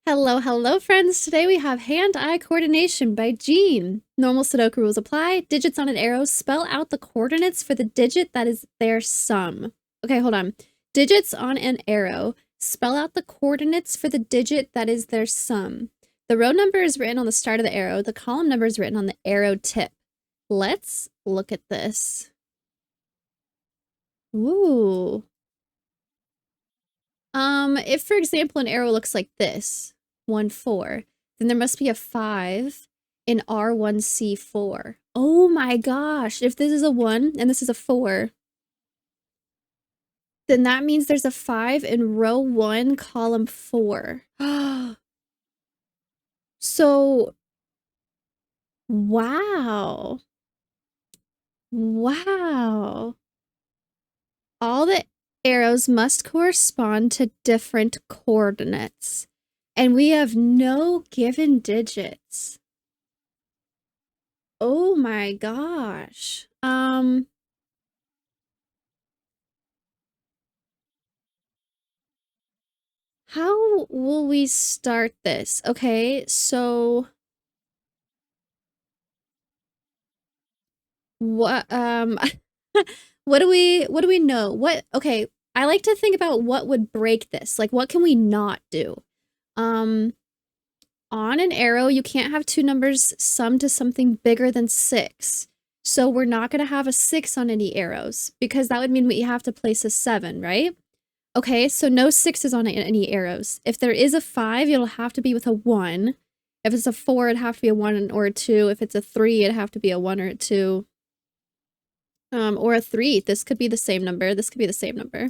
Hello, hello, friends. Today we have hand-eye coordination by Jean. Normal Sudoku rules apply. Digits on an arrow spell out the coordinates for the digit that is their sum. Okay, hold on. Digits on an arrow spell out the coordinates for the digit that is their sum. The row number is written on the start of the arrow. The column number is written on the arrow tip. Let's look at this. Ooh. If for example an arrow looks like this, 1, 4, then there must be a 5 in R1C4. Oh my gosh, if this is a 1 and this is a 4, then that means there's a 5 in row 1, column 4. So, wow. Wow. All the arrows must correspond to different coordinates. And we have no given digits. Oh my gosh. How will we start this? Okay, so what what do we know? Okay, I like to think about what would break this. Like what can we not do? Um on an arrow, you can't have two numbers summed to something bigger than 6. So we're not going to have a 6 on any arrows because that would mean we have to place a 7, right? Okay, so no 6s on any arrows. If there is a 5, it'll have to be with a 1. If it's a 4, it'd have to be a 1 or a 2. If it's a 3, it'd have to be a 1 or a 2. Or a 3. This could be the same number. This could be the same number.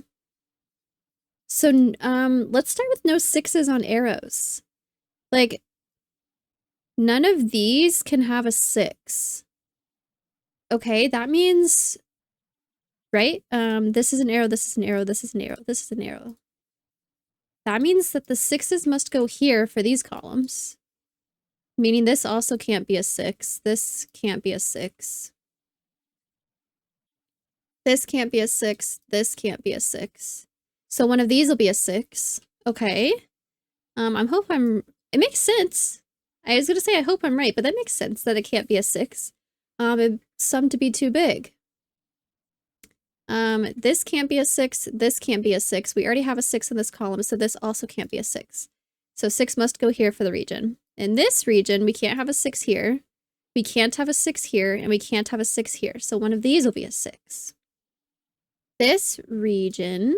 So, let's start with no 6s on arrows. Like, none of these can have a 6. Okay, that means, right? This is an arrow, this is an arrow, this is an arrow, this is an arrow. That means that the 6s must go here for these columns. Meaning this also can't be a 6. This can't be a 6. This can't be a 6. This can't be a 6. So one of these will be a 6. Okay. It makes sense. I was gonna say I hope I'm right, but that makes sense that it can't be a 6. It's summed to be too big. This can't be a 6, this can't be a 6. We already have a 6 in this column, so this also can't be a 6. So 6 must go here for the region. In this region, we can't have a 6 here, we can't have a 6 here, and we can't have a 6 here. So one of these will be a 6. This region,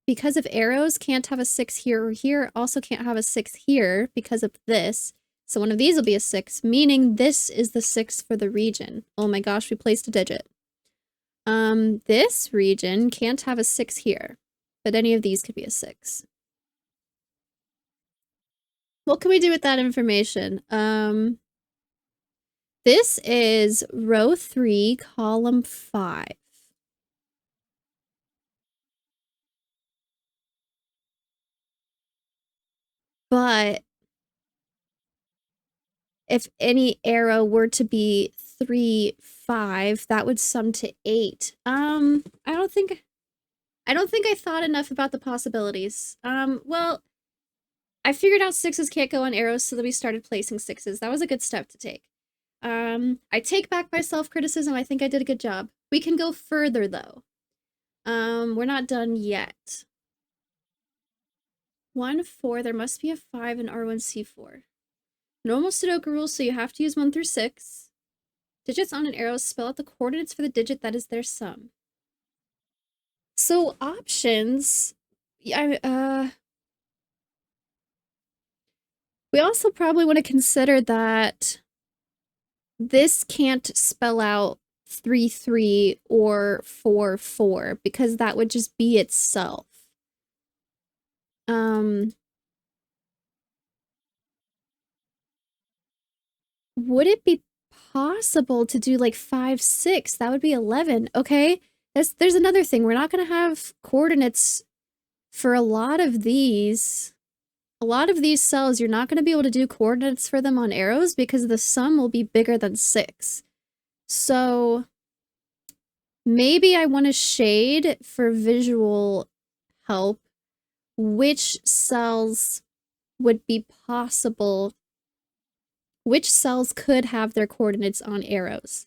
because of arrows, can't have a 6 here or here, also can't have a 6 here because of this. So one of these will be a 6, meaning this is the 6 for the region. Oh my gosh, we placed a digit. This region can't have a 6 here, but any of these could be a 6. What can we do with that information? This is row 3, column 5. But if any arrow were to be 3, 5, that would sum to 8. I don't think I thought enough about the possibilities. Well, I figured out 6s can't go on arrows, so then we started placing 6s. That was a good step to take. I take back my self-criticism. I think I did a good job. We can go further, though. We're not done yet. 1, 4, there must be a 5 in R1C4. Normal Sudoku rules, so you have to use 1 through 6. Digits on an arrow spell out the coordinates for the digit that is their sum. So options, we also probably want to consider that this can't spell out 3, 3 or 4, 4 because that would just be itself. Would it be possible to do like 5, 6? That would be 11. Okay, there's another thing. We're not going to have coordinates for a lot of these. A lot of these cells, you're not going to be able to do coordinates for them on arrows because the sum will be bigger than 6. So maybe I want to shade for visual help which cells would be possible? Which cells could have their coordinates on arrows?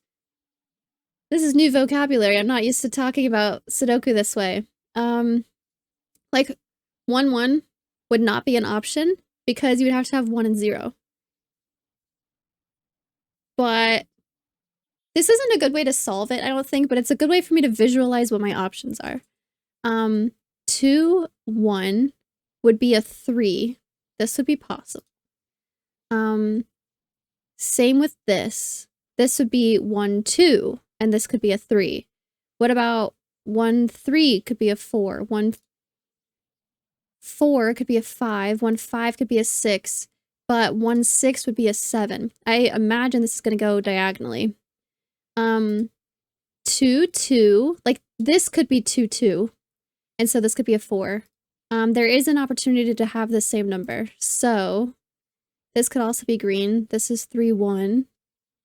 This is new vocabulary. I'm not used to talking about Sudoku this way. Like 1, 1 would not be an option because you would have to have 1 and 0. But this isn't a good way to solve it, I don't think, but it's a good way for me to visualize what my options are. 2, 1 would be a 3. This would be possible. Same with this. This would be 1, 2, and this could be a 3. What about 1, 3 could be a 4. 1, 4 could be a 5. 1, 5 could be a 6. But 1, 6 would be a 7. I imagine this is going to go diagonally. 2, 2. Like, this could be 2, 2. And so this could be a 4. There is an opportunity to have the same number. So this could also be green. This is 3, 1,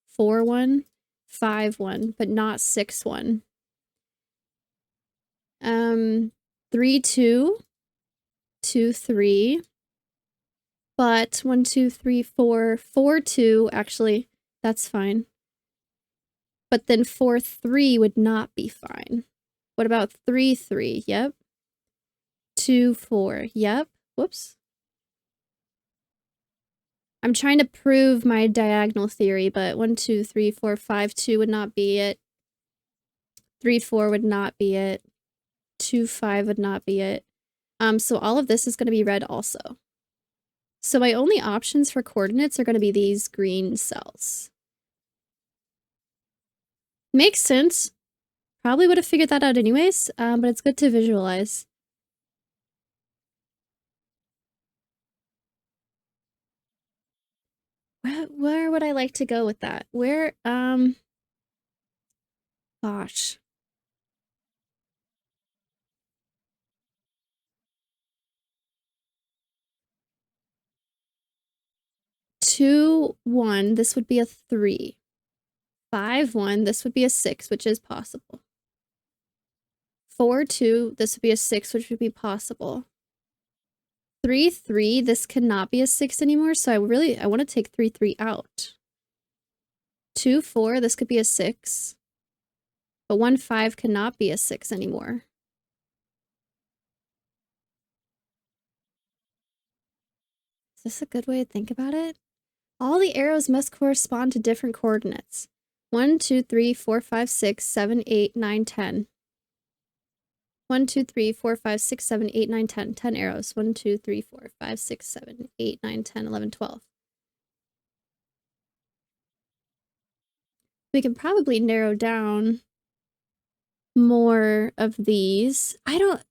4, 1, 5, 1, but not 6, 1. 3, 2, 2, 3. But 1, 2, 3, 4, 4, 2, actually, that's fine. But then 4, 3 would not be fine. What about 3, 3? Yep. 2, 4. Yep. Whoops. I'm trying to prove my diagonal theory, but 1, 2, 3, 4, 5, 2 would not be it. 3, 4 would not be it. 2, 5 would not be it. So all of this is going to be red also. So my only options for coordinates are going to be these green cells. Makes sense. Probably would have figured that out anyways, but it's good to visualize. Where would I like to go with that? Where, gosh. Two, 1, this would be a 3. 5, 1, this would be a 6, which is possible. 4, 2, this would be a 6, which would be possible. 3, 3, this cannot be a 6 anymore, so I want to take 3, 3 out. 2, 4, this could be a 6. But 1, 5 cannot be a 6 anymore. Is this a good way to think about it? All the arrows must correspond to different coordinates. 1, 2, 3, 4, 5, 6, 7, 8, 9, 10. 1, 2, 3, 4, 5, 6, 7, 8, 9, 10. 10 arrows. 1, 2, 3, 4, 5, 6, 7, 8, 9, 10, 11, 12. We can probably narrow down more of these.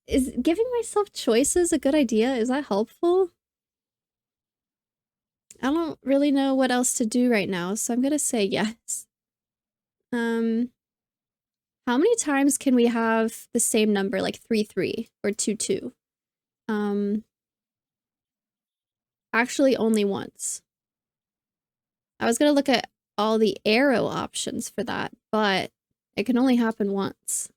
Is giving myself choices a good idea? Is that helpful? I don't really know what else to do right now, so I'm gonna say yes. How many times can we have the same number, like 3, 3 or 2, 2? Actually only once. I was gonna look at all the arrow options for that, but it can only happen once.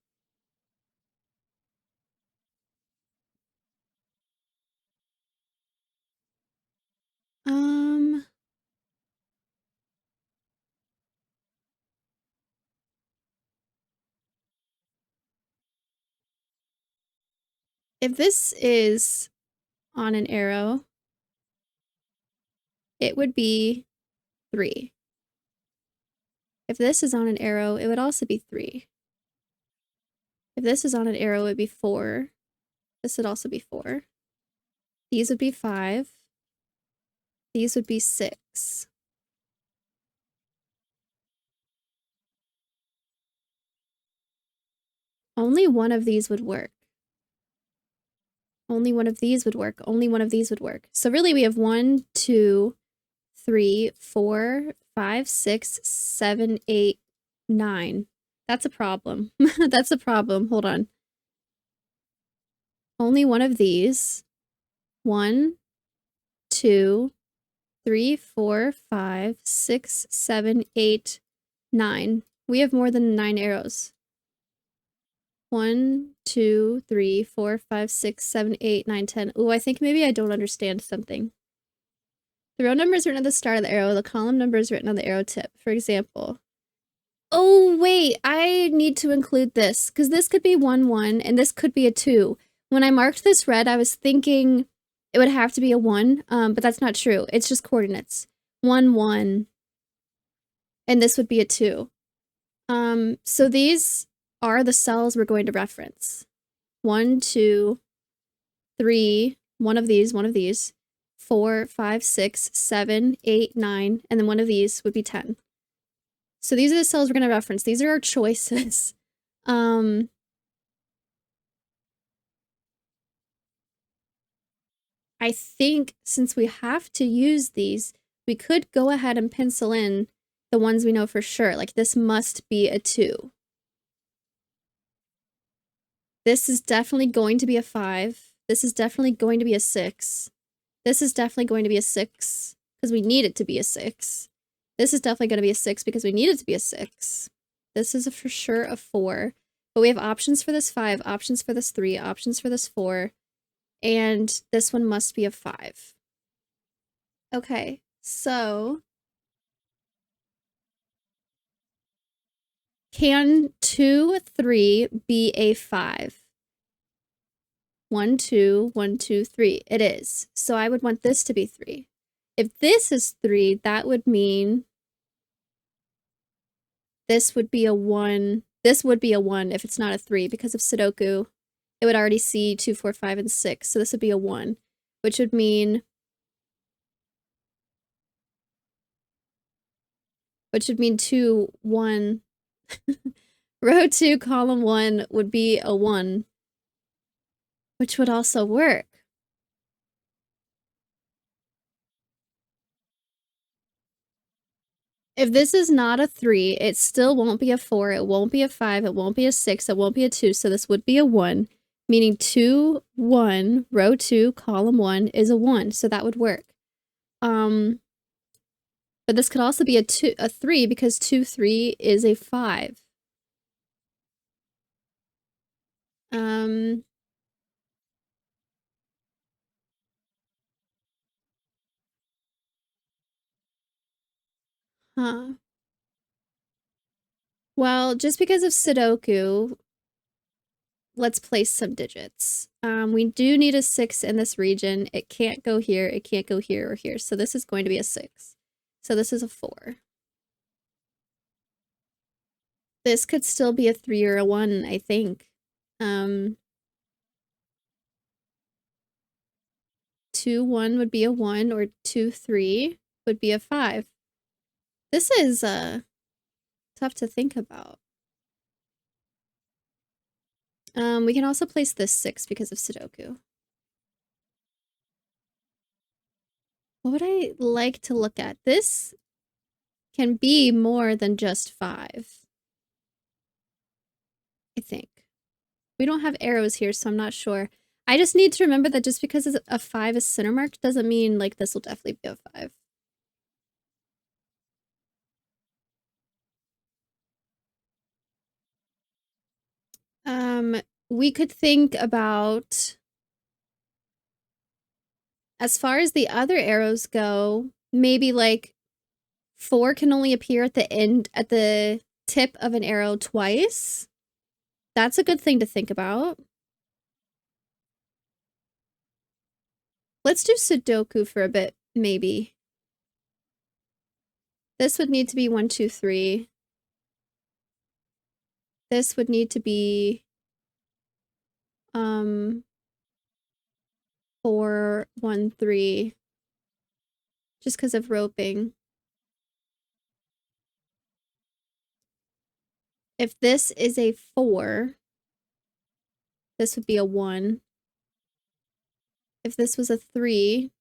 If this is on an arrow, it would be 3. If this is on an arrow, it would also be 3. If this is on an arrow, it would be 4. This would also be 4. These would be 5. These would be 6. Only one of these would work. Only one of these would work. Only one of these would work. So really we have 1, 2, 3, 4, 5, 6, 7, 8, 9. That's a problem. That's a problem. Hold on. Only one of these. 1, 2, 3, 4, 5, 6, 7, 8, 9. We have more than 9 arrows. 1, 2, 3, 4, 5, 6, 7, 8, 9, 10. Ooh, I think maybe I don't understand something. The row number is written at the start of the arrow. The column number is written on the arrow tip. For example. Oh, wait. I need to include this because this could be 1, 1, and this could be a 2. When I marked this red, I was thinking it would have to be a 1, but that's not true. It's just coordinates. 1, 1, and this would be a 2. So these are the cells we're going to reference. 1, 2, 3, one of these, 4, 5, 6, 7, 8, 9, and then one of these would be 10. So these are the cells we're going to reference. These are our choices. I think since we have to use these, we could go ahead and pencil in the ones we know for sure. Like this must be a 2. This is definitely going to be a 5. This is definitely going to be a 6. This is definitely going to be a 6 because we need it to be a 6. This is definitely going to be a 6 because we need it to be a 6. This is for sure a 4. But we have options for this 5, options for this 3, options for this 4. And this one must be a 5. Okay, so can 2, 3 be a 5? 1, 2, 1, 2, 3. It is. So I would want this to be 3. If this is 3, that would mean this would be a 1. This would be a 1 if it's not a 3 because of Sudoku. It would already see 2, 4, 5, and 6. So this would be a 1, which would mean 2, 1. Row 2, column 1 would be a 1, which would also work. If this is not a 3, it still won't be a 4, it won't be a 5, it won't be a 6, it won't be a 2, so this would be a 1, meaning 2, 1, row 2, column 1 is a 1, so that would work. But this could also be a 3 because 2, 3 is a 5. Huh. Well, just because of Sudoku, let's place some digits. We do need a 6 in this region. It can't go here, it can't go here or here. So this is going to be a 6. So this is a 4. This could still be a 3 or a 1, I think. 2, 1 would be a 1, or 2, 3 would be a 5. This is tough to think about. We can also place this 6 because of Sudoku. What would I like to look at? This can be more than just 5. I think. We don't have arrows here, so I'm not sure. I just need to remember that just because a 5 is center marked doesn't mean like this will definitely be a 5. We could think about, as far as the other arrows go, maybe like 4 can only appear at the end, at the tip of an arrow twice. That's a good thing to think about. Let's do Sudoku for a bit, maybe. This would need to be 1, 2, 3. This would need to be 4, 1, 3. Just because of roping. If this is a 4, this would be a 1. If this was a 3,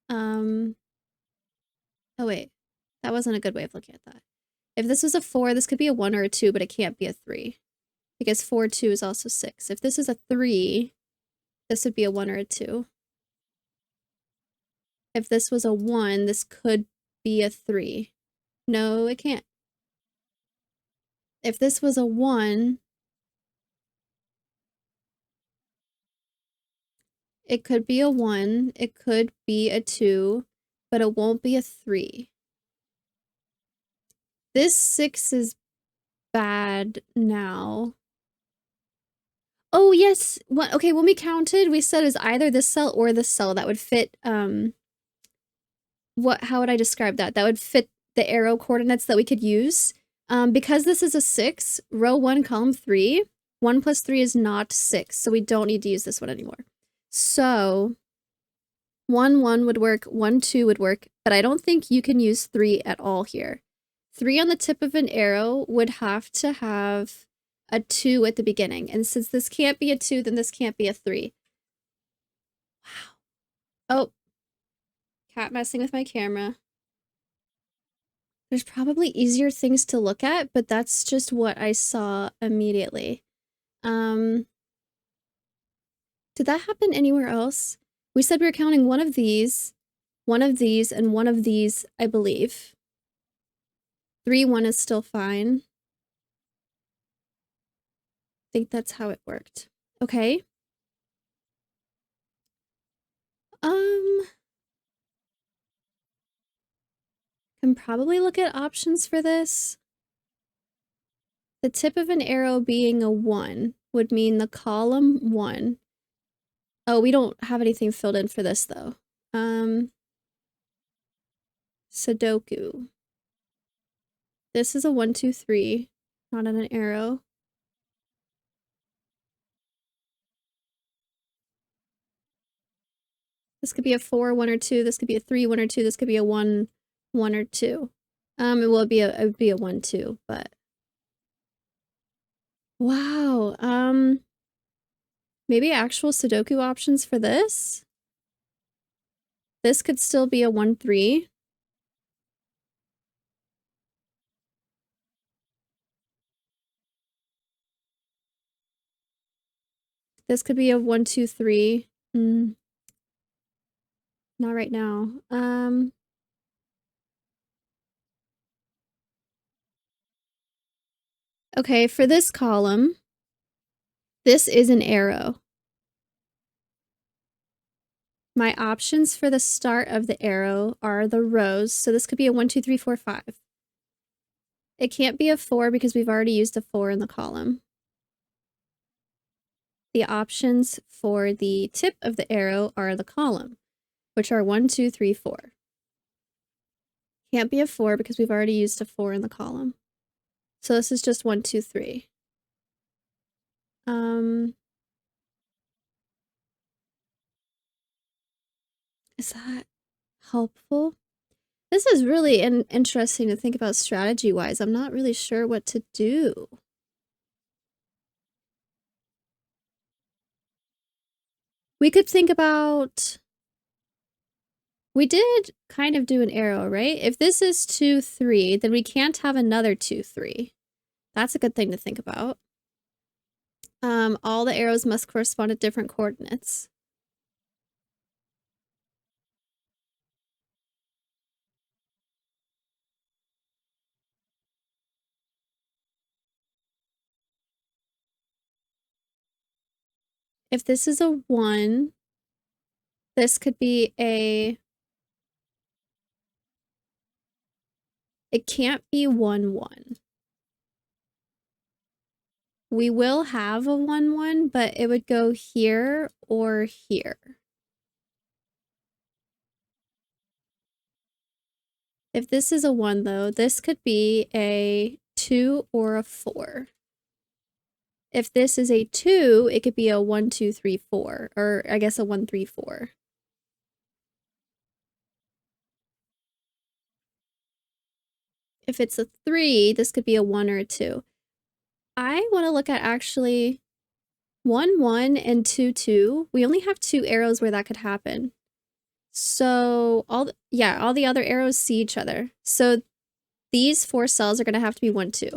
oh wait, that wasn't a good way of looking at that. If this was a 4, this could be a 1 or a 2, but it can't be a 3. Because 4, 2 is also 6. If this is a 3, this would be a 1 or a 2. If this was a 1, this could be a 3. No, it can't. If this was a 1, It could be a 1, it could be a 2, but it won't be a 3. This 6 is bad now. Oh, yes. Okay, when we counted, we said it was either this cell or this cell that would fit, how would I describe that? That would fit the arrow coordinates that we could use. Because this is a 6, row 1, column 3, 1 plus 3 is not 6, so we don't need to use this one anymore. So 1, 1 would work, 1, 2 would work, but I don't think you can use 3 at all here. 3 on the tip of an arrow would have to have a 2 at the beginning, and since this can't be a 2, then this can't be a 3. Wow. Oh, cat messing with my camera. There's probably easier things to look at, but that's just what I saw immediately. Did that happen anywhere else? We said we were counting one of these, and one of these, I believe. 3, 1 is still fine. I think that's how it worked. Okay. Can probably look at options for this. The tip of an arrow being a 1 would mean the column 1. Oh, we don't have anything filled in for this though. Sudoku. This is a 1, 2, 3, not on an arrow. This could be a 4, 1, or 2. This could be a 3, 1, or 2. This could be a 1, 1, or 2. It would be a 1, 2, but wow. Maybe actual Sudoku options for this. This could still be a 1, 3. This could be a 1, 2, 3. Not right now. Okay, for this column, this is an arrow. My options for the start of the arrow are the rows. So this could be a 1, 2, 3, 4, 5. It can't be a 4 because we've already used a 4 in the column. The options for the tip of the arrow are the column, which are 1, 2, 3, 4. Can't be a 4 because we've already used a 4 in the column. So this is just 1, 2, 3. Is that helpful? This is really interesting to think about strategy-wise. I'm not really sure what to do. We could think about... We did kind of do an arrow, right? If this is 2, 3, then we can't have another 2, 3. That's a good thing to think about. All the arrows must correspond to different coordinates. If this is a 1, this could be a... It can't be 1, 1. We will have a 1, 1, but it would go here or here. If this is a 1, though, this could be a 2 or a 4. If this is a 2, it could be a 1, 2, 3, 4, or I guess a 1, 3, 4. If it's a 3, this could be a 1 or a 2. I want to look at actually 1, 1, and 2, 2. We only have 2 arrows where that could happen. So all the other arrows see each other. So these 4 cells are going to have to be 1, 2.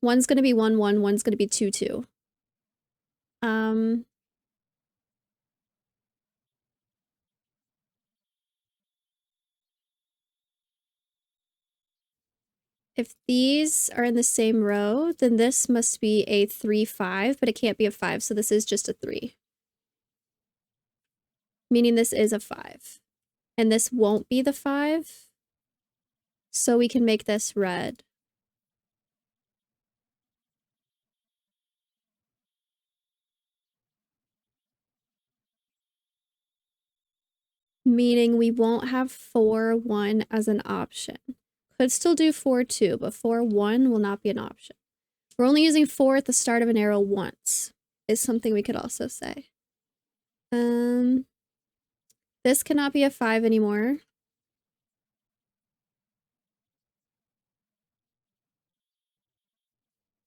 One's going to be 1, 1, one's going to be 2, 2. If these are in the same row, then this must be a 3, 5, but it can't be a 5, so this is just a 3. Meaning this is a 5. And this won't be the 5. So we can make this red. Meaning we won't have 4, 1 as an option. Could still do 4, 2, but 4, 1 will not be an option. We're only using 4 at the start of an arrow once, is something we could also say. This cannot be a 5 anymore.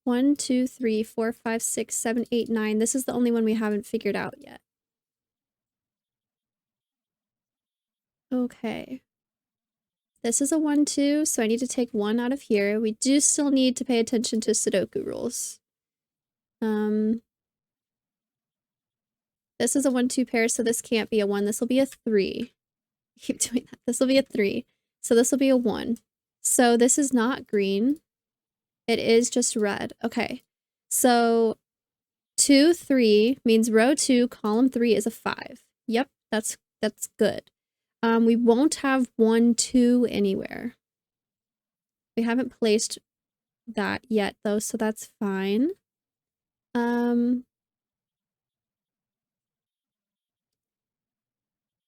One, 2, 3, 4, 5, 6, 7, 8, 9. This is the only one we haven't figured out yet. Okay. This is a 1, 2, so I need to take 1 out of here. We do still need to pay attention to Sudoku rules. This is a 1, 2 pair, so this can't be a 1. This will be a 3. I keep doing that. This will be a 3. So this will be a 1. So this is not green. It is just red. Okay. So 2, 3 means row 2, column 3 is a 5. Yep, that's good. We won't have 1, 2 anywhere. We haven't placed that yet though, so that's fine.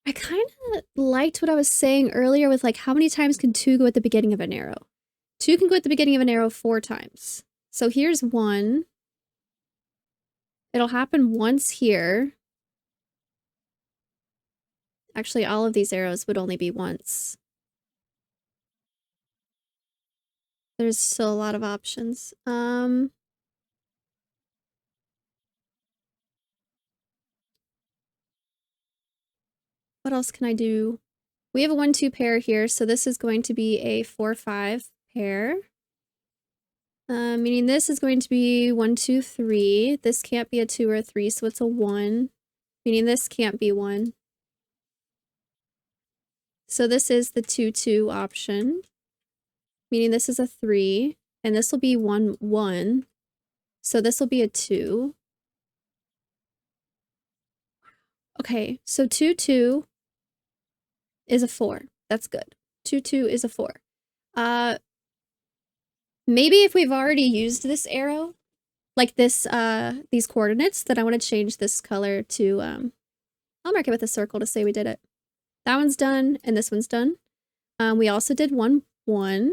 I kind of liked what I was saying earlier with like how many times can 2 go at the beginning of an arrow? 2 can go at the beginning of an arrow 4 times. So here's 1. It'll happen once here. Actually, all of these arrows would only be once. There's still a lot of options. What else can I do? We have a 1, 2 pair here, so this is going to be a 4, 5 pair. Meaning this is going to be 1, 2, 3. This can't be a 2 or a 3, so it's a 1. Meaning this can't be 1. So this is the 2, 2 option. Meaning this is a 3. And this will be 1, 1. So this will be a 2. Okay, so 2, 2 is a 4. That's good. 2, 2 is a 4. Maybe if we've already used this arrow, like this, these coordinates, then I want to change this color to, I'll mark it with a circle to say we did it. That one's done, and this one's done. We also did 1, 1.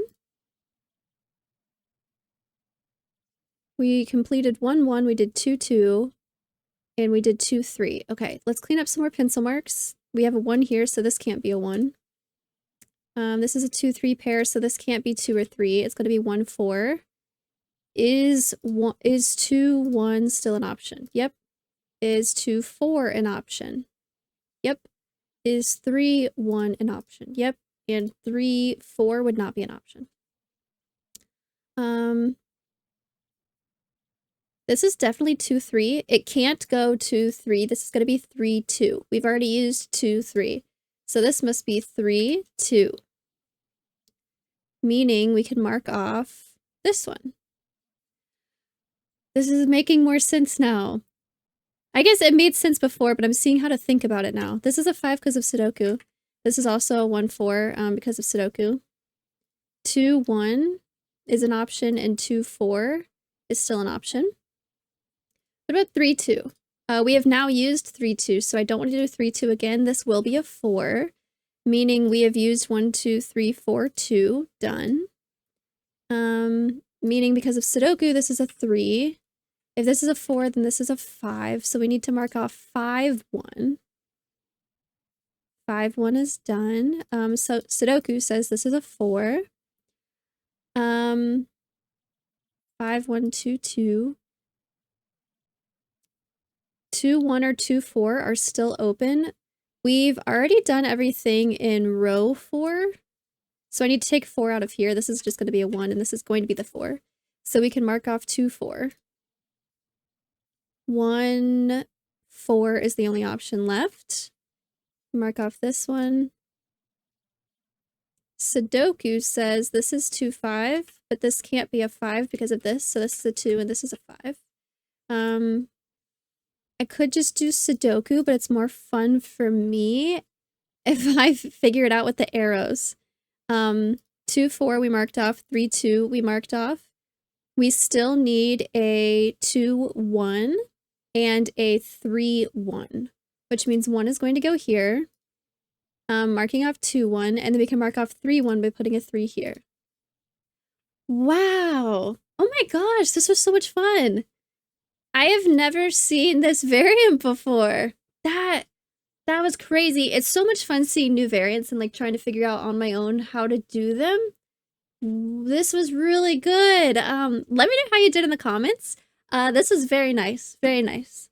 We completed 1, 1, we did 2, 2, and we did 2, 3. Okay, let's clean up some more pencil marks. We have a 1 here, so this can't be a 1. This is a 2, 3 pair, so this can't be 2 or 3. It's going to be 1, 4. Is 2, 1 still an option? Yep. Is 2, 4 an option? Yep. Is 3, 1 an option? Yep. And 3, 4 would not be an option. This is definitely 2, 3. It can't go 2, 3. This is going to be 3, 2. We've already used 2, 3. So this must be 3, 2. Meaning we can mark off this one. This is making more sense now. I guess it made sense before, but I'm seeing how to think about it now. This is a 5 because of Sudoku. This is also a 1, 4 because of Sudoku. 2, 1 is an option, and 2, 4 is still an option. What about 3, 2? We have now used 3, 2, so I don't want to do 3, 2 again. This will be a 4, meaning we have used 1, 2, 3, 4, 2. Done. Meaning because of Sudoku, this is a 3. If this is a 4, then this is a 5, so we need to mark off 5, 1. 5, 1 is done. So Sudoku says this is a 4. 5, 1, 2, 2. 2, 1 or 2, 4 are still open. We've already done everything in row 4. So I need to take 4 out of here. This is just going to be a 1, and this is going to be the 4. So we can mark off 2, 4. 1, 4 is the only option left. Mark off this one. Sudoku says this is 2, 5. but this can't be a 5 because of this, so this is a 2 and this is a 5. I could just do Sudoku, but it's more fun for me if I figure it out with the arrows. 2, 4 we marked off, 3, 2 we marked off. We still need a 2, 1 and a 3, 1, which means 1 is going to go here. Marking off 2, 1, and then we can mark off 3, 1 by putting a 3 here. Wow! Oh my gosh, this was so much fun! I have never seen this variant before. That was crazy. It's so much fun seeing new variants and like trying to figure out on my own how to do them. This was really good. Let me know how you did in the comments. This was very nice. Very nice.